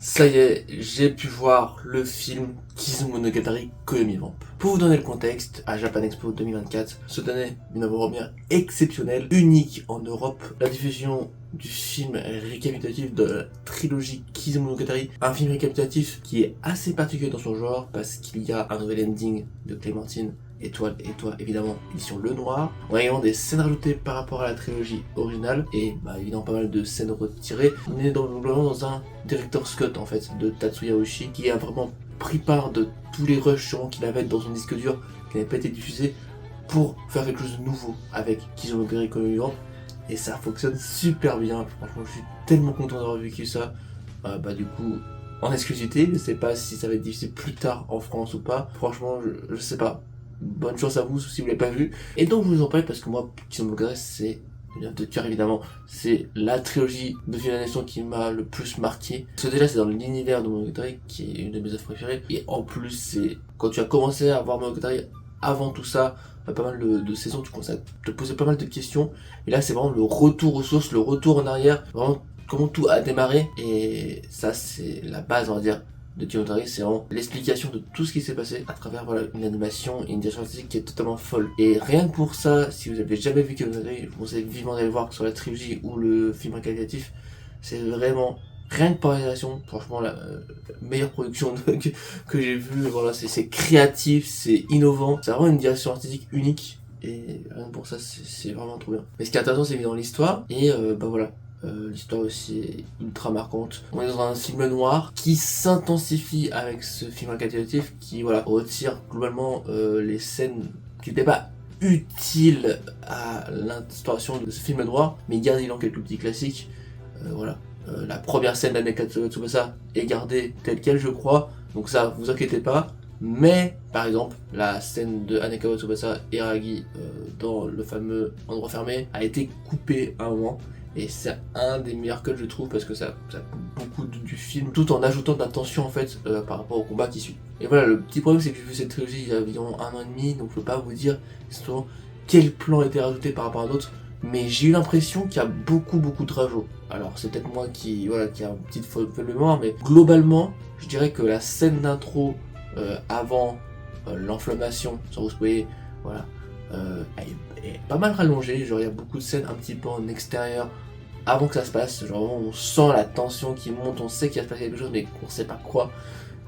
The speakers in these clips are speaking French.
Ça y est, j'ai pu voir le film Kizumonogatari Koyomi Vamp. Pour vous donner le contexte, à Japan Expo 2024, se donnait une avant-première exceptionnelle, unique en Europe. La diffusion du film récapitulatif de la trilogie Kizumonogatari, un film récapitulatif qui est assez particulier dans son genre parce qu'il y a un nouvel ending de Clémentine, Étoile et toi évidemment, édition Le Noir. On a également des scènes rajoutées par rapport à la trilogie originale et évidemment pas mal de scènes retirées. On est globalement dans un director's cut en fait de Tatsuya Oshii qui a vraiment pris part de tous les rushs qu'il avait dans son disque dur qui n'avait pas été diffusé pour faire quelque chose de nouveau avec Kizumonogatari Koyomi Vamp. Et ça fonctionne super bien, franchement je suis tellement content d'avoir vécu ça. Du coup, en exclusivité, je sais pas si ça va être diffusé plus tard en France ou pas, franchement je sais pas. Bonne chance à vous si vous l'avez pas vu. Et donc je vous en parle parce que moi, Kizumonogatari c'est de cœur évidemment, c'est la trilogie de films d'animation qui m'a le plus marqué. Parce que déjà c'est dans l'univers de Monogatari qui est une de mes œuvres préférées. Et en plus c'est quand tu as commencé à voir Monogatari avant tout ça, pas mal de saisons, tu commences à te poser pas mal de questions. Et là c'est vraiment le retour aux sources, le retour en arrière, vraiment comment tout a démarré. Et ça c'est la base on va dire de Kizumonogatari, c'est vraiment l'explication de tout ce qui s'est passé à travers une animation et une direction artistique qui est totalement folle. Et rien que pour ça, si vous avez jamais vu Kizumonogatari, je vous conseille vivement d'aller le voir sur la trilogie ou le film récapitulatif. C'est vraiment, rien que par la direction, franchement la meilleure production que j'ai vue. Voilà, c'est créatif, c'est innovant, c'est vraiment une direction artistique unique. Et rien que pour ça, c'est vraiment trop bien. Mais ce qui est intéressant, c'est évidemment l'histoire. Et voilà. L'histoire aussi est ultra marquante. On est dans un film noir qui s'intensifie avec ce film récapitulatif qui retire globalement les scènes qui n'étaient pas utiles à l'instauration de ce film noir, mais garde il en quelques petits classiques. La première scène d'Aneka Tsubasa est gardée telle quelle je crois, donc ça vous inquiétez pas. Mais par exemple la scène de Aneka Tsubasa et Aragi dans le fameux endroit fermé a été coupée à un moment. Et c'est un des meilleurs cuts je trouve parce que ça coupe beaucoup du film tout en ajoutant de la tension en fait par rapport au combat qui suit. Et voilà, le petit problème c'est que j'ai vu cette trilogie il y a environ 1 an et demi, donc je peux pas vous dire exactement quel plan a été rajouté par rapport à d'autres, mais j'ai eu l'impression qu'il y a beaucoup de rajouts. Alors c'est peut-être moi qui a une petite faute de mémoire, mais globalement je dirais que la scène d'intro avant l'enflammation, sans vous spoiler, elle est pas mal rallongée, genre il y a beaucoup de scènes un petit peu en extérieur avant que ça se passe, genre on sent la tension qui monte, on sait qu'il va se passer quelque chose mais on sait pas quoi.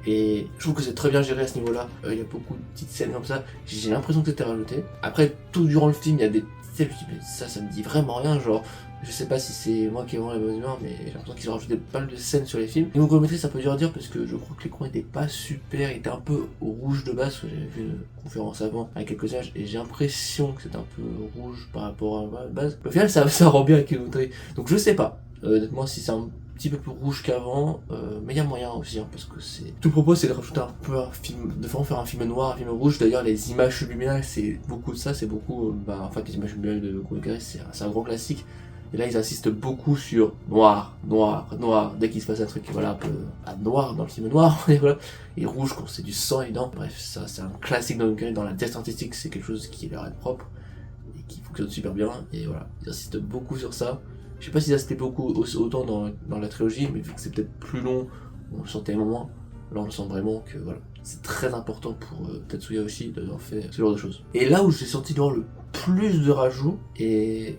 Et je trouve que c'est très bien géré à ce niveau là, il y a beaucoup de petites scènes comme ça, j'ai l'impression que c'était rajouté. Après tout durant le film il y a des petites scènes, je me dis mais ça me dit vraiment rien, genre je sais pas si c'est moi qui ai vraiment la bonne humeur, mais j'ai l'impression qu'ils ont rajouté pas mal de scènes sur les films. Niveau colorimétrie, ça peut dur à dire parce que je crois que l'écran était pas super, il était un peu rouge de base, parce que j'avais vu une conférence avant avec quelques images et j'ai l'impression que c'était un peu rouge par rapport à la base. Au final, ça rend bien avec les colorimétrie. Donc je sais pas, honnêtement, si c'est un petit peu plus rouge qu'avant, mais il y a moyen aussi, parce que c'est... Tout le propos, c'est de rajouter un peu un film, de vraiment faire un film noir, un film rouge. D'ailleurs, les images subliminales, c'est beaucoup de ça, c'est beaucoup... en fait, les images subliminales de Monogatari, c'est un grand classique. Et là, ils insistent beaucoup sur noir. Dès qu'il se passe un truc, un peu noir dans le film noir, et rouge quand c'est du sang, évidemment. Bref, ça, c'est un classique dans la direction artistique, c'est quelque chose qui leur est propre et qui fonctionne super bien. Et voilà, ils insistent beaucoup sur ça. Je sais pas s'ils insistaient beaucoup autant dans la trilogie, mais vu que c'est peut-être plus long, on le sentait moins. Là, on le sent vraiment que c'est très important pour Tatsuya Oshii d'avoir fait ce genre de choses. Et là où j'ai senti d'avoir le plus de rajouts, et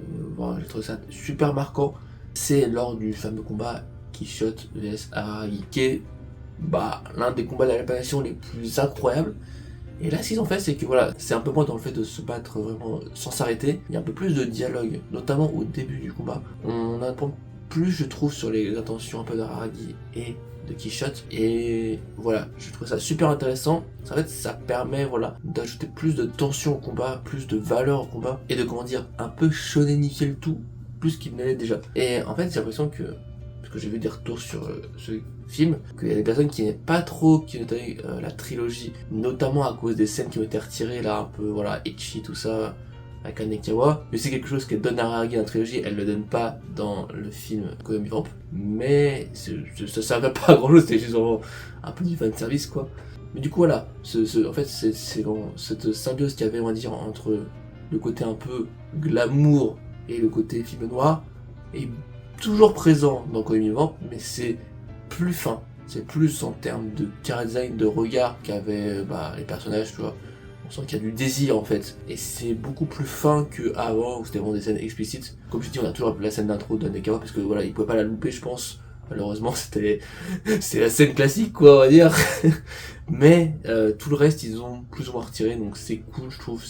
j'ai trouvé ça super marquant, c'est lors du fameux combat Quixote vs Aragi, qui est l'un des combats de la Japanation les plus incroyables. Et là, ce qu'ils ont fait, c'est que c'est un peu moins dans le fait de se battre vraiment sans s'arrêter, il y a un peu plus de dialogue, notamment au début du combat. On apprend plus, je trouve, sur les intentions un peu d'Aragi et de Quixote, et je trouve ça super intéressant. En fait, ça permet d'ajouter plus de tension au combat, plus de valeur au combat, et de un peu shonenifier le tout, plus qu'il ne l'est déjà. Et en fait, j'ai l'impression que, parce que j'ai vu des retours sur ce film, qu'il y a des personnes qui n'aiment pas trop Kizumonogatari, la trilogie, notamment à cause des scènes qui ont été retirées là, un peu ecchi, tout ça, avec Anekawa, mais c'est quelque chose qu'elle donne à Aragi dans la trilogie, elle le donne pas dans le film Koyomi Vamp, mais ça servait pas à grand chose, c'était juste vraiment un peu du fanservice quoi. Mais du coup en fait c'est vraiment cette symbiose qu'il y avait, on va dire, entre le côté un peu glamour et le côté film noir, est toujours présent dans Koyomi Vamp, mais c'est plus fin. C'est plus en termes de chara design, de regard qu'avaient les personnages, tu vois. On sent qu'il y a du désir en fait. Et c'est beaucoup plus fin qu'avant où c'était vraiment des scènes explicites. Comme je dis, on a toujours la scène d'intro d'Anekawa parce que voilà, il pouvait pas la louper, je pense. Malheureusement, c'est la scène classique, quoi, on va dire. Mais tout le reste, ils ont plus ou moins retiré, donc c'est cool, je trouve,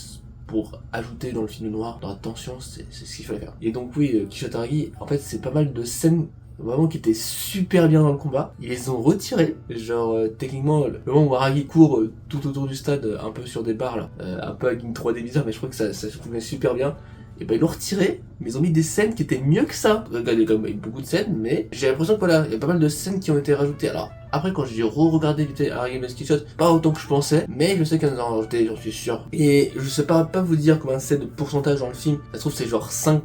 pour ajouter dans le film noir, dans la tension, c'est ce qu'il fallait faire. Et donc oui, Kishota Aragi, en fait, c'est pas mal de scènes vraiment qui étaient super bien dans le combat. Ils les ont retirés, genre techniquement, le moment où Aragi court tout autour du stade, un peu sur des barres là, un peu avec une 3D bizarre, mais je crois que ça se fonctionnait super bien. Et ben ils l'ont retiré, mais ils ont mis des scènes qui étaient mieux que ça. Regardez comme il y a beaucoup de scènes, mais j'ai l'impression que voilà, il y a pas mal de scènes qui ont été rajoutées. Alors après quand j'ai re-regardé vite Aragi vs Killshot, pas autant que je pensais, mais je sais qu'ils en ont rajouté, j'en suis sûr. Et je sais pas vous dire combien c'est de pourcentage dans le film. Ça se trouve c'est genre 5%,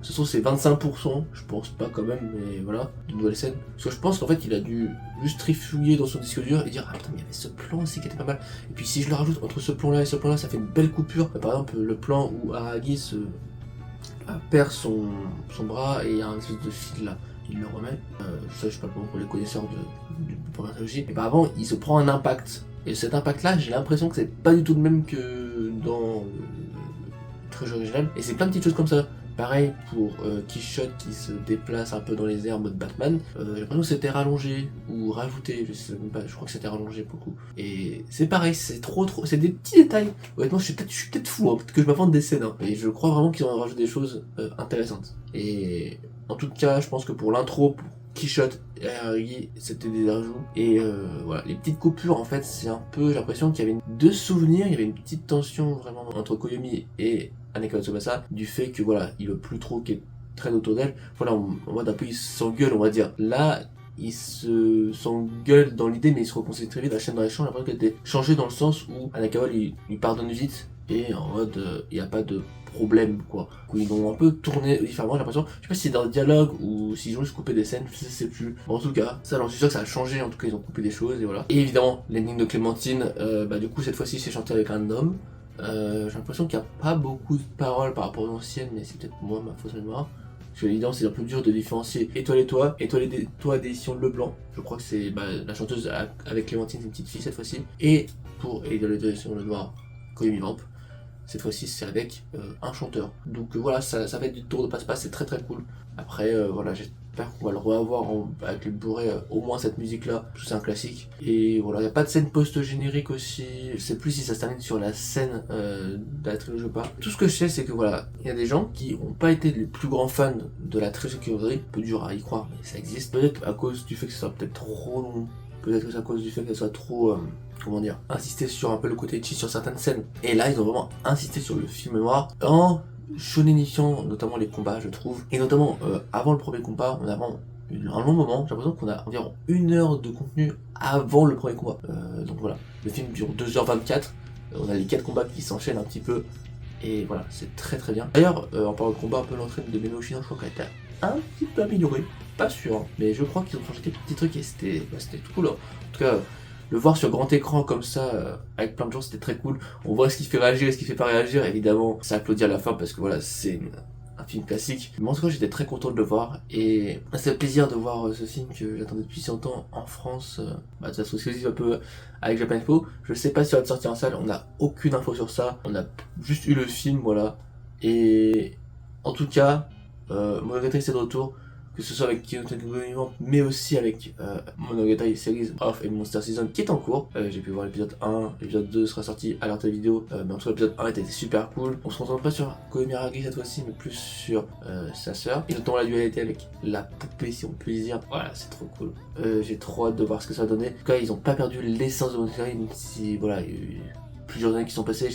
ça se trouve c'est 25%, je pense pas quand même, mais voilà, de nouvelles scènes. Parce que je pense qu'en fait il a dû juste trifouiller dans son disque dur et dire ah putain mais il y avait ce plan aussi qui était pas mal. Et puis si je le rajoute entre ce plan là et ce plan là, ça fait une belle coupure. Par exemple le plan où Aragi perd son bras et il y a un espèce de fil là, il le remet. Ça je sais pas pour les connaisseurs de première trilogie. Et avant il se prend un impact. Et cet impact là j'ai l'impression que c'est pas du tout le même que dans le trilogie originale. Et c'est plein de petites choses comme ça. Pareil pour Killshot qui se déplace un peu dans les airs en mode Batman. J'ai l'impression que c'était rallongé ou rajouté, je sais même pas, je crois que c'était rallongé beaucoup. Et c'est pareil, c'est trop, c'est des petits détails. Honnêtement, je suis peut-être fou, hein, peut-être que je m'invente des scènes. Hein. Et je crois vraiment qu'ils ont rajouté des choses intéressantes. Et en tout cas, je pense que pour l'intro, pour Killshot et Aragi, c'était des ajouts. Et voilà, les petites coupures, en fait, c'est un peu, j'ai l'impression qu'il y avait deux souvenirs, il y avait une petite tension vraiment entre Koyomi et Anekawa Tsubasa, du fait que voilà, il veut plus trop qu'elle traîne autour d'elle. Voilà, en mode un peu il s'engueule, on va dire. Là, il s'engueule dans l'idée, mais il se reconcilie très vite. La chaîne dans l'échange, j'ai l'impression qu'elle était changée dans le sens où Anekawa lui pardonne vite et en mode il n'y a pas de problème quoi. Ils ont un peu tourné différemment, j'ai l'impression. Je sais pas si c'est dans le dialogue ou s'ils ont juste coupé des scènes, je sais plus. Bon, en tout cas, ça j'en suis sûr que ça a changé, en tout cas ils ont coupé des choses et voilà. Et évidemment, l'ending de Clémentine, du coup cette fois-ci c'est chanté avec un homme. J'ai l'impression qu'il n'y a pas beaucoup de paroles par rapport aux anciennes, mais c'est peut-être moi ma fausse mémoire. Parce que évidemment c'est un peu dur de différencier Étoile et toi d'édition Leblanc. Je crois que c'est la chanteuse avec Clémentine, c'est une petite fille cette fois-ci. Et pour Étoile et toi d'édition Le Noir, Koyomi Vamp, cette fois-ci c'est avec un chanteur. Donc voilà, ça va être du tour de passe-passe, c'est très très cool. Après voilà, j'espère qu'on va le revoir avec le Blu-ray, au moins cette musique là, parce que c'est un classique. Et voilà, il n'y a pas de scène post-générique aussi, je sais plus si ça se termine sur la scène de la trilogie ou pas. Tout ce que je sais c'est que voilà, il y a des gens qui n'ont pas été les plus grands fans de la trilogie, un peu dur à y croire, mais ça existe. Peut-être à cause du fait que ça soit peut-être trop long, peut-être que c'est à cause du fait qu'elle soit trop... comment dire, insister sur un peu le côté cheat sur certaines scènes. Et là, ils ont vraiment insisté sur le film noir en shonénifiant notamment les combats, je trouve. Et notamment, avant le premier combat, on a vraiment un long moment, j'ai l'impression qu'on a environ 1 heure de contenu avant le premier combat. Donc voilà, le film dure 2h24, on a les 4 combats qui s'enchaînent un petit peu, et voilà, c'est très très bien. D'ailleurs, en parlant de combat, un peu l'entraîne de Meno Oshina, je crois qu'elle était un petit peu améliorée, pas sûr, hein, mais je crois qu'ils ont changé quelques petits trucs et c'était tout cool. Hein. En tout cas, le voir sur grand écran comme ça, avec plein de gens, c'était très cool. On voit ce qui fait réagir et ce qui fait pas réagir. Évidemment, ça applaudit à la fin parce que voilà, c'est un film classique. Mais en tout cas, j'étais très content de le voir. Et ça fait plaisir de voir ce film que j'attendais depuis si longtemps en France. Ça se aussi un peu avec Japan Expo. Je sais pas si on va sortir en salle, on n'a aucune info sur ça. On a juste eu le film, voilà. Et en tout cas, Monogatari c'est de retour. Que ce soit avec Kyoto Vivant, mais aussi avec Monogatari Series of et Monster Season qui est en cours. J'ai pu voir l'épisode 1, l'épisode 2 sera sorti à l'heure de la vidéo, mais en tout cas l'épisode 1 était super cool. On se concentre pas sur Koyomi Aragi cette fois-ci, mais plus sur sa sœur, et notamment la dualité avec la poupée si on peut dire. Voilà, c'est trop cool. J'ai trop hâte de voir ce que ça va donner. En tout cas, ils ont pas perdu l'essence de Monogatari, même si voilà, il y a eu plusieurs années qui sont passées.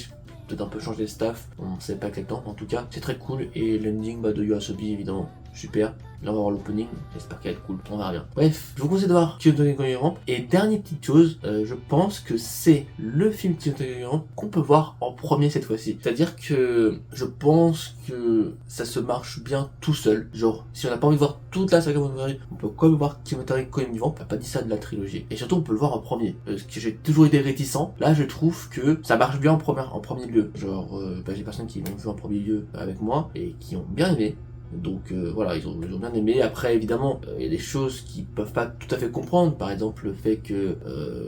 Peut-être un peu changer le staff, on ne sait pas exactement, mais en tout cas c'est très cool. Et l'ending de YOASOBI évidemment, super. Là on va voir l'opening, j'espère qu'elle va être cool, on verra bien. Bref, je vous conseille de voir Kyoto Ramp. Et dernière petite chose, je pense que c'est le film Kyoto Ramp qu'on peut voir en premier cette fois-ci. C'est-à-dire que je pense que ça se marche bien tout seul. Genre, si on n'a pas envie de voir toute la saga Monogatari, on peut quand même voir Kyoto Koyomi Vamp. On n'a pas dit ça de la trilogie. Et surtout on peut le voir en premier. Parce que j'ai toujours été réticent. Là je trouve que ça marche bien en premier lieu. Genre, j'ai des personnes qui l'ont vu en premier lieu avec moi et qui ont bien aimé. Donc voilà, ils ont bien aimé. Après, évidemment, il y a des choses qu'ils peuvent pas tout à fait comprendre. Par exemple, le fait que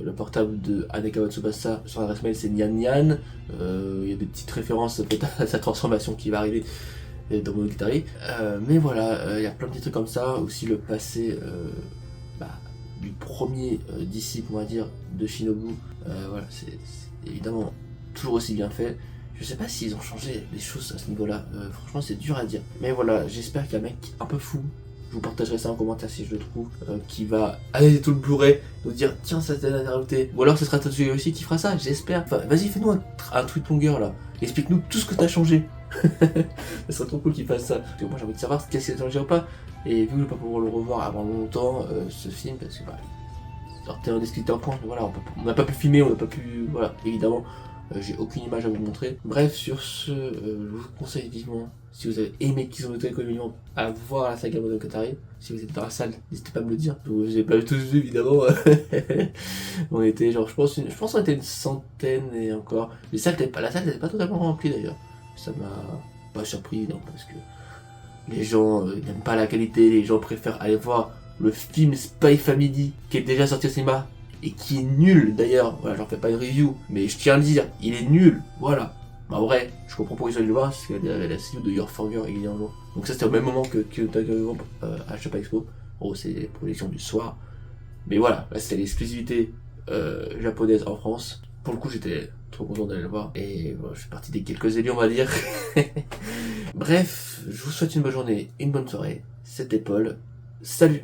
le portable de Hanekawa Tsubasa, son adresse mail c'est Nyan Nyan. Il y a des petites références peut-être à sa transformation qui va arriver dans Monogatari. Mais voilà, il y a plein de petits trucs comme ça. Aussi le passé du premier disciple, on va dire, de Shinobu. Voilà, c'est évidemment toujours aussi bien fait. Je sais pas s'ils ont changé les choses à ce niveau-là, franchement c'est dur à dire. Mais voilà, j'espère qu'il y a un mec un peu fou, je vous partagerai ça en commentaire si je le trouve, qui va analyser tout le Blu-ray, nous dire tiens ça t'est rajouté. Ou alors ce sera Tatsuya aussi qui fera ça, j'espère. Enfin vas-y fais-nous un tweet longueur là, explique-nous tout ce que t'as changé. Ça serait trop cool qu'il fasse ça. Parce que moi j'ai envie de savoir qu'est-ce qu'il a changé ou pas. Et vu que je vais pas pouvoir le revoir avant longtemps, ce film, parce que sortait un descripteur point, voilà, on n'a pas pu filmer, on n'a pas pu. Voilà, évidemment. J'ai aucune image à vous montrer. Bref, sur ce, je vous conseille vivement, si vous avez aimé Kizumoto Koimilon, à voir la saga Monogatari. Si vous êtes dans la salle, n'hésitez pas à me le dire. Je vous ai pas tous vu évidemment. On était genre, je pense qu'on était une centaine et encore. Mais la salle n'était pas totalement remplie d'ailleurs. Ça m'a pas surpris, non, parce que les gens n'aiment pas la qualité, les gens préfèrent aller voir le film Spy Family qui est déjà sorti au cinéma et qui est nul d'ailleurs. Voilà, j'en fais pas une review, mais je tiens à le dire, il est nul, voilà. Bah en vrai, je comprends pourquoi ils sont allés le voir, parce qu'il y avait la studio de Your Forger également. Donc ça c'était au même moment que à Japan Expo. Oh, c'est les projections du soir. Mais voilà, là c'était l'exclusivité japonaise en France. Pour le coup, j'étais trop content d'aller le voir. Et bon, je suis parti des quelques élus, on va dire. Bref, je vous souhaite une bonne journée, une bonne soirée. C'était Paul. Salut!